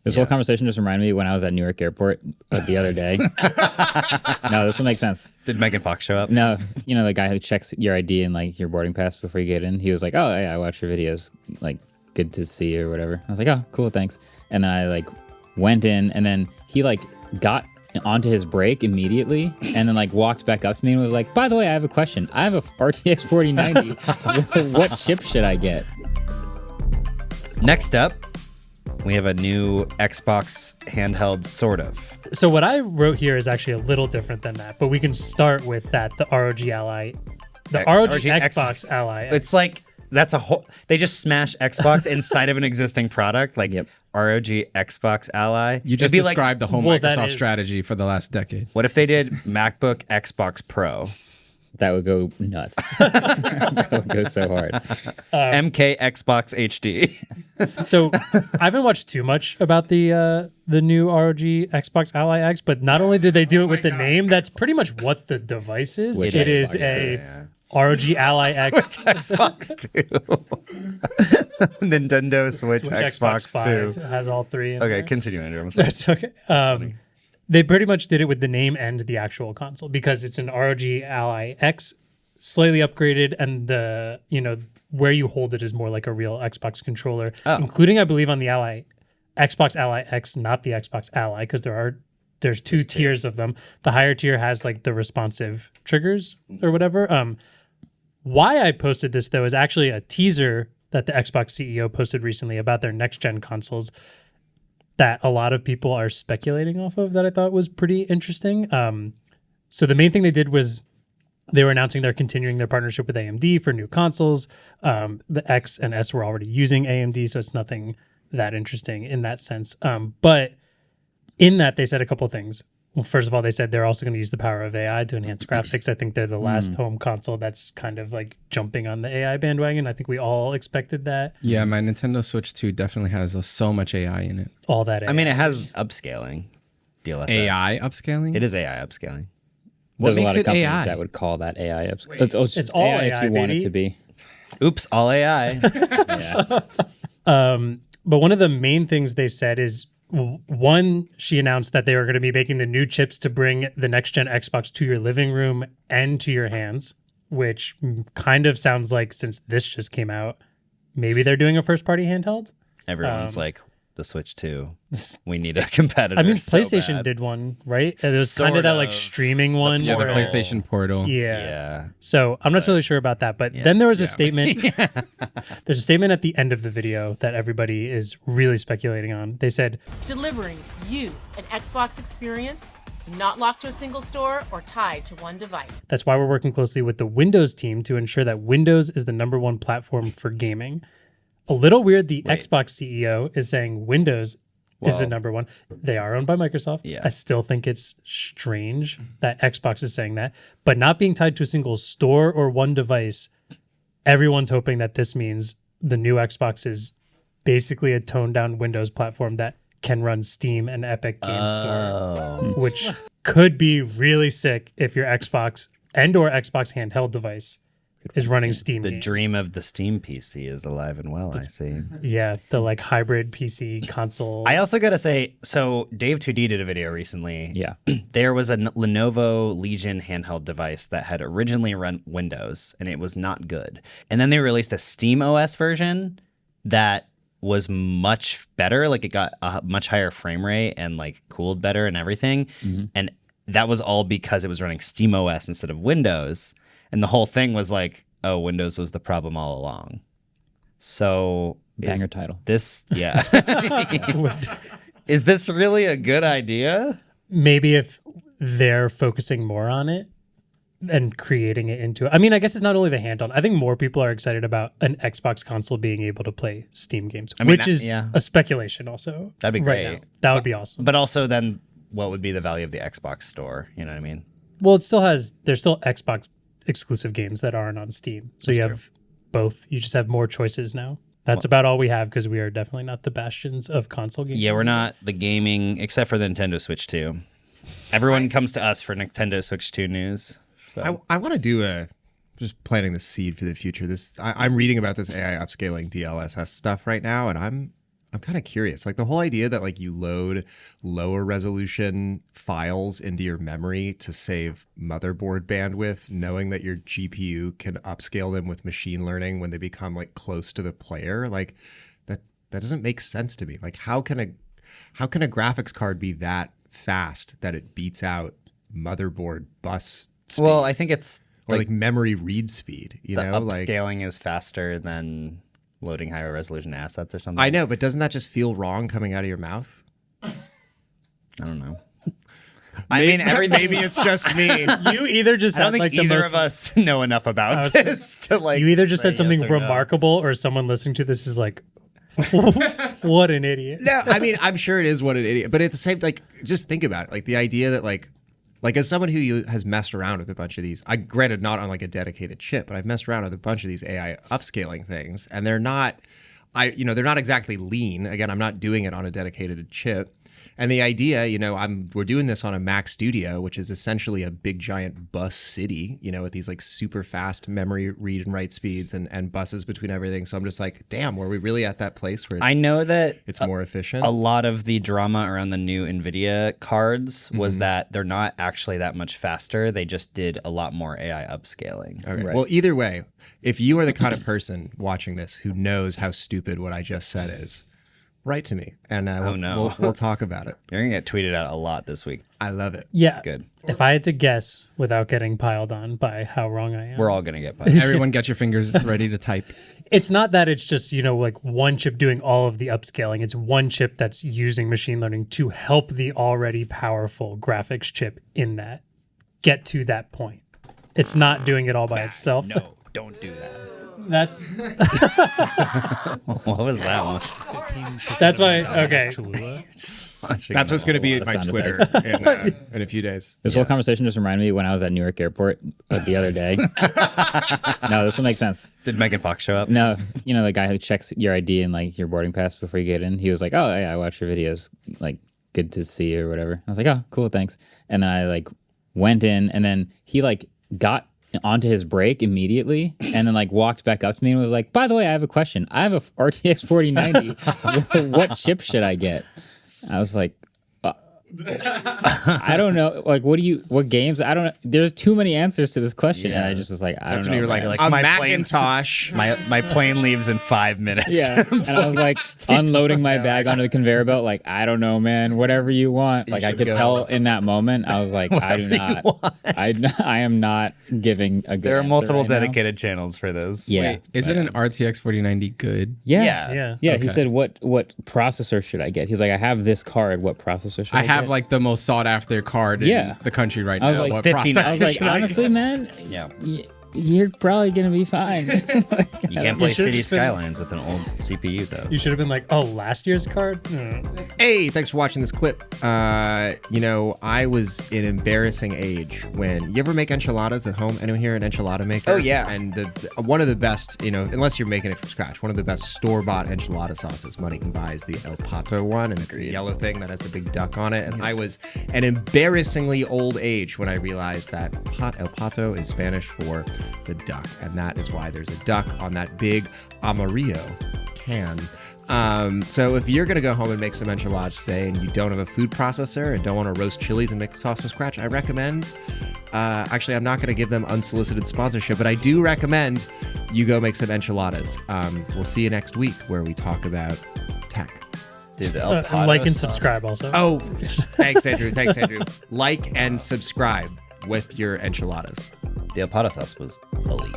This whole conversation just reminded me when I was at Newark Airport the other day. No, this will make sense. Did Megan Fox show up? No, you know the guy who checks your ID and like your boarding pass before you get in. He was like, "Oh yeah, I watch your videos. Like, good to see you or whatever." I was like, "Oh, cool, thanks." And then I like went in, and then he like got onto his break immediately, and then like walked back up to me and was like, "By the way, I have a question. I have a RTX 4090. What chip should I get?" Next up, we have a new Xbox handheld, sort of. So what I wrote here is actually a little different than that, but we can start with that, the ROG Ally, the ROG Xbox Ally. It's like, that's a whole, they just smash Xbox inside of an existing product, like ROG Xbox Ally. You just described the whole Microsoft strategy for the last decade. What if they did MacBook Xbox Pro? That would go nuts. That would go so hard. MK Xbox HD. So I haven't watched too much about the new ROG Xbox Ally X, but not only did they do it with the name, that's pretty much what the device is. Switch it Xbox is a ROG Ally X. Xbox 2. Nintendo Switch Xbox 5 2. has all three. Okay, continue, Andrew. I'm sorry. That's okay. They pretty much did it with the name and the actual console because it's an ROG Ally X, slightly upgraded, and the where you hold it is more like a real Xbox controller, including I believe on the Xbox Ally X, not the Xbox Ally, because there's two tiers of them. The higher tier has like the responsive triggers or whatever. Why I posted this though is actually a teaser that the Xbox CEO posted recently about their next gen consoles that a lot of people are speculating off of that I thought was pretty interesting. So the main thing they did was they were announcing they're continuing their partnership with AMD for new consoles. The X and S were already using AMD, so it's nothing that interesting in that sense. But in that, they said a couple of things. Well, first of all, they said they're also going to use the power of AI to enhance graphics. I think they're the last home console that's kind of like jumping on the AI bandwagon. I think we all expected that. Yeah, my Nintendo Switch 2 definitely has so much AI in it. All that AI. I mean, it has upscaling. DLSS. AI upscaling? It is AI upscaling. There's a makes lot of it companies AI? that would call that AI upscaling. It's all AI, AI, if you want baby. it to be. Oops, all AI. Yeah. But one of the main things they said is, one, she announced that they were going to be making the new chips to bring the next gen Xbox to your living room and to your hands, which kind of sounds like, since this just came out, maybe they're doing a first party handheld. Everyone's like, the Switch 2. We need a competitor. I mean, so PlayStation bad. did one, right? It was kind of that like streaming one. Yeah, the Portal. PlayStation Portal. Yeah. So I'm not totally sure about that. But then there was a statement. There's a statement at the end of the video that everybody is really speculating on. They said, delivering you an Xbox experience not locked to a single store or tied to one device. that's why we're working closely with the Windows team to ensure that Windows is the number one platform for gaming. A little weird, the Xbox CEO is saying Windows is the number one. They are owned by Microsoft. Yeah. I still think it's strange that Xbox is saying that. But not being tied to a single store or one device, everyone's hoping that this means the new Xbox is basically a toned-down Windows platform that can run Steam and Epic Games Store, which could be really sick if your Xbox and or Xbox handheld device is running Steam The games. dream of the Steam PC is alive and well, I see. Yeah, the like hybrid PC console. I also got to say, so Dave 2D did a video recently. Yeah. There was a Lenovo Legion handheld device that had originally run Windows, and it was not good. And then they released a Steam OS version that was much better. Like, it got a much higher frame rate and like cooled better and everything. And that was all because it was running Steam OS instead of Windows. And the whole thing was like, oh, Windows was the problem all along. So Banger title. This, yeah. Is this really a good idea? Maybe if they're focusing more on it and creating it into it. I mean, I guess it's not only the handheld. I think more people are excited about an Xbox console being able to play Steam games, which is a speculation also. That'd be great. Now. That would be awesome. But also then what would be the value of the Xbox store? You know what I mean? Well, there's still Xbox exclusive games that aren't on Steam. So you have both. You just have more choices now. That's about all we have because we are definitely not the bastions of console gaming. Yeah, we're not the gaming, except for the Nintendo Switch 2. Everyone comes to us for Nintendo Switch 2 news. So. I want to do just planting the seed for the future. I'm reading about this AI upscaling DLSS stuff right now, and I'm kind of curious. Like the whole idea that like you load lower resolution files into your memory to save motherboard bandwidth, knowing that your GPU can upscale them with machine learning when they become like close to the player, like that doesn't make sense to me. Like how can a graphics card be that fast that it beats out motherboard bus speed? Well, I think it's or like memory read speed, you the know, like upscaling is faster than loading higher resolution assets or something. I know, but doesn't that just feel wrong coming out of your mouth? I don't know. I mean, maybe it's just me. You either just I don't had think like the either most. of us know enough about this to like. You either just said say something yes or no. remarkable, or someone listening to this is like, "What an idiot!" No, I mean, I'm sure it is what an idiot, but at the same, like, just think about it. Like the idea that like as someone who has messed around with a bunch of these, I granted not on like a dedicated chip, but I've messed around with a bunch of these AI upscaling things, and they're not, they're not exactly lean. Again, I'm not doing it on a dedicated chip. And the idea, we're doing this on a Mac Studio, which is essentially a big giant bus city, with these like super fast memory read and write speeds and buses between everything. So I'm just like, damn, were we really at that place where I know that it's more efficient? a lot of the drama around the new NVIDIA cards was that they're not actually that much faster. They just did a lot more AI upscaling. Okay. Right. Well, either way, if you are the kind of person watching this who knows how stupid what I just said is, write to me, and we'll talk about it. You're going to get tweeted out a lot this week. I love it. Yeah. Good. If I had to guess without getting piled on by how wrong I am, We're all going to get punished. Everyone get your fingers ready to type. it's not that it's just, like one chip doing all of the upscaling. It's one chip that's using machine learning to help the already powerful graphics chip in that get to that point. It's not doing it all by itself. No, don't do that. That's What was that one? that's why. Okay. That's what's going to be lot at of my sound Twitter in a few days. This whole conversation just reminded me when I was at Newark Airport the other day. No, this will make sense. Did Megan Fox show up? No, the guy who checks your ID and like your boarding pass before you get in. He was like, "Oh yeah, I watch your videos. Like, good to see you or whatever." I was like, "Oh, cool, thanks." And then I like went in, and then he like got onto his break immediately, and then like walked back up to me and was like, "By the way, I have a question. I have a RTX 4090. What chip should I get?" I was like, I don't know. Like, what games? I don't know. There's too many answers to this question. And I just was like, I That's don't when know. you were like, Like, a my Macintosh. My plane leaves in 5 minutes. Yeah. And I was like unloading my bag onto the conveyor belt. Like, I don't know, man, whatever you want. Like I could tell in that moment, I was like, I do not, I am not giving a good There are answer multiple right now. dedicated channels for this. Yeah. Wait, is it an RTX 4090 good? Yeah. Yeah. Yeah. He said, what processor should I get? He's like, I have this card. What processor should I I have get? like the most sought after card Yeah. in the country right I was now. like What 15. I was processor like, should I honestly, get? man, Yeah. you're probably gonna be fine. You can't play should've City just been- Skylines with an old CPU though. You should have been like, "Oh, last year's card." Hey, thanks for watching this clip. I was an embarrassing age when you ever make enchiladas at home. Anyone here an enchilada maker? Oh, yeah. And one of the best, unless you're making it from scratch, one of the best store-bought enchilada sauces money can buy is the El Pato one, and it's the yellow thing that has the big duck on it. And I was an embarrassingly old age when I realized that El Pato is Spanish for the duck, and that is why there's a duck on that big amarillo can. So if you're gonna go home and make some enchiladas today and you don't have a food processor and don't want to roast chilies and make the sauce from scratch, I recommend, actually I'm not gonna give them unsolicited sponsorship, but I do recommend you go make some enchiladas. We'll see you next week where we talk about tech. Dude, the El Pato Like and sauce. subscribe also. Oh, thanks Andrew. Like and subscribe with your enchiladas. The El Pato sauce was elite.